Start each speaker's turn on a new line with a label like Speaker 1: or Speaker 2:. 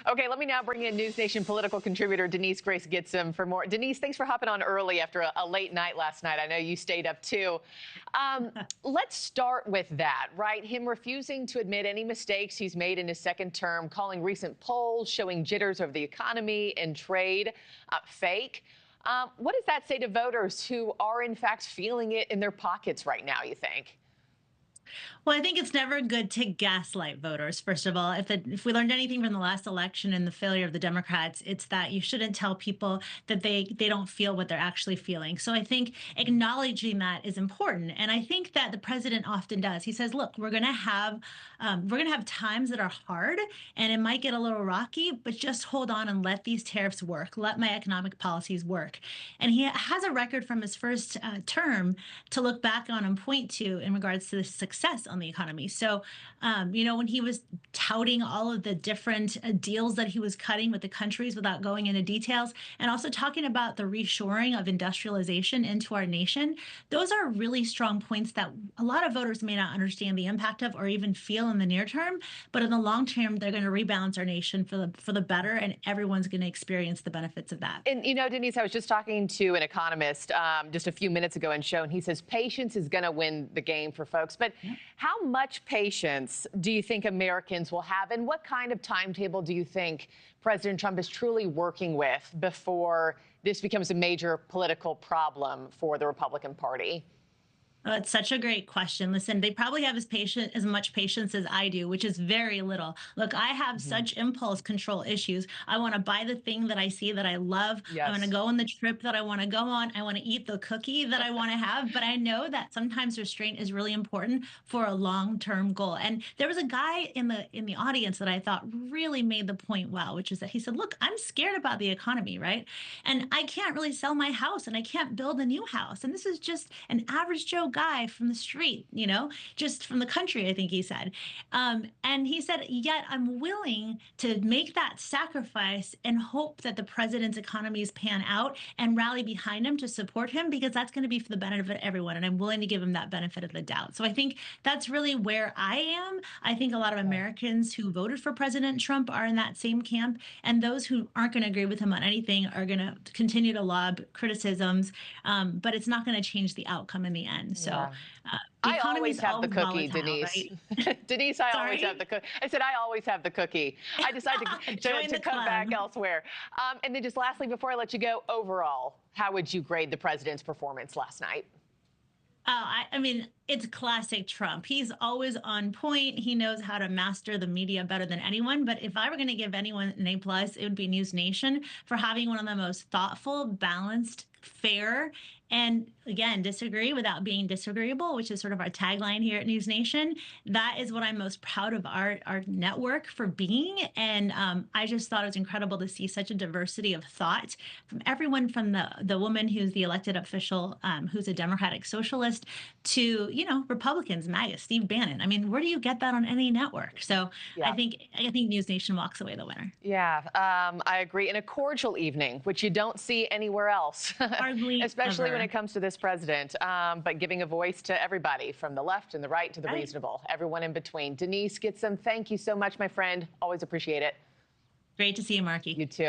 Speaker 1: Okay, let me now bring in News Nation political contributor Denise Grace Gitsham for more. Denise, thanks for hopping on early after a late night last night. I know you stayed up too. Let's start with that, right? Him refusing to admit any mistakes he's made in his second term, calling recent polls showing jitters over the economy and trade fake. What does that say to voters who are, in fact, feeling it in their pockets right now, you think?
Speaker 2: Well, I think it's never good to gaslight voters, first of all. If we learned anything from the last election and the failure of the Democrats, it's that you shouldn't tell people that they don't feel what they're actually feeling. So I think acknowledging that is important. And I think that the president often does. He says, look, we're gonna have times that are hard and it might get a little rocky, but just hold on and let these tariffs work. Let my economic policies work. And he has a record from his first term to look back on and point to in regards to the success on the economy. So, when he was touting all of the different deals that he was cutting with the countries without going into details, and also talking about the reshoring of industrialization into our nation, those are really strong points that a lot of voters may not understand the impact of or even feel in the near term. But in the long term, they're going to rebalance our nation for the better, and everyone's going to experience the benefits of that.
Speaker 1: And, Denise, I was just talking to an economist just a few minutes ago and he says patience is going to win the game for folks. But how much patience do you think Americans will have? And what kind of timetable do you think President Trump is truly working with before this becomes a major political problem for the Republican Party?
Speaker 2: Oh, it's such a great question. Listen, they probably have as much patience as I do, which is very little. Look, I have such impulse control issues. I want to buy the thing that I see that I love. I want to
Speaker 1: Yes.
Speaker 2: go on the trip that I want to go on. I want to eat the cookie that I want to have. But I know that sometimes restraint is really important for a long-term goal. And there was a guy in the audience that I thought really made the point well, which is that he said, "Look, I'm scared about the economy, right? And I can't really sell my house, and I can't build a new house. And this is just an average Joe guy from the street, just from the country," I think he said. And he said, yet I'm willing to make that sacrifice and hope that the president's economies pan out and rally behind him to support him, because that's going to be for the benefit of everyone. And I'm willing to give him that benefit of the doubt. So I think that's really where I am. I think a lot of Americans who voted for President Trump are in that same camp. And those who aren't going to agree with him on anything are going to continue to lob criticisms. But it's not going to change the outcome in the end. So
Speaker 1: Yeah.
Speaker 2: the
Speaker 1: I
Speaker 2: economy
Speaker 1: always
Speaker 2: is
Speaker 1: have the
Speaker 2: always
Speaker 1: cookie,
Speaker 2: volatile,
Speaker 1: Denise.
Speaker 2: right?
Speaker 1: Denise, I always have
Speaker 2: Sorry?
Speaker 1: the cookie. I said I always have the cookie. I decided
Speaker 2: Join
Speaker 1: to
Speaker 2: the
Speaker 1: cut back
Speaker 2: club.
Speaker 1: elsewhere. And then just lastly, before I let you go, overall, how would you grade the president's performance last night?
Speaker 2: I mean, it's classic Trump. He's always on point. He knows how to master the media better than anyone. But if I were going to give anyone an A+, it would be News Nation for having one of the most thoughtful, balanced, fair, and again, disagree without being disagreeable, which is sort of our tagline here at News Nation. That is what I'm most proud of our network for being. And I just thought it was incredible to see such a diversity of thought from everyone, from the woman who's the elected official, who's a Democratic socialist, to Republicans, MAGA, Steve Bannon. I mean, where do you get that on any network? So
Speaker 1: Yeah.
Speaker 2: I think News Nation walks away the winner.
Speaker 1: Yeah, I agree. And a cordial evening, which you don't see anywhere else,
Speaker 2: Hardly
Speaker 1: especially when
Speaker 2: ever.
Speaker 1: it comes to this president. But giving a voice to everybody, from the left and the right to the
Speaker 2: Right.
Speaker 1: reasonable, everyone in between. Denise Gitsham, thank you so much, my friend. Always appreciate it.
Speaker 2: Great to see you, Marky.
Speaker 1: You too.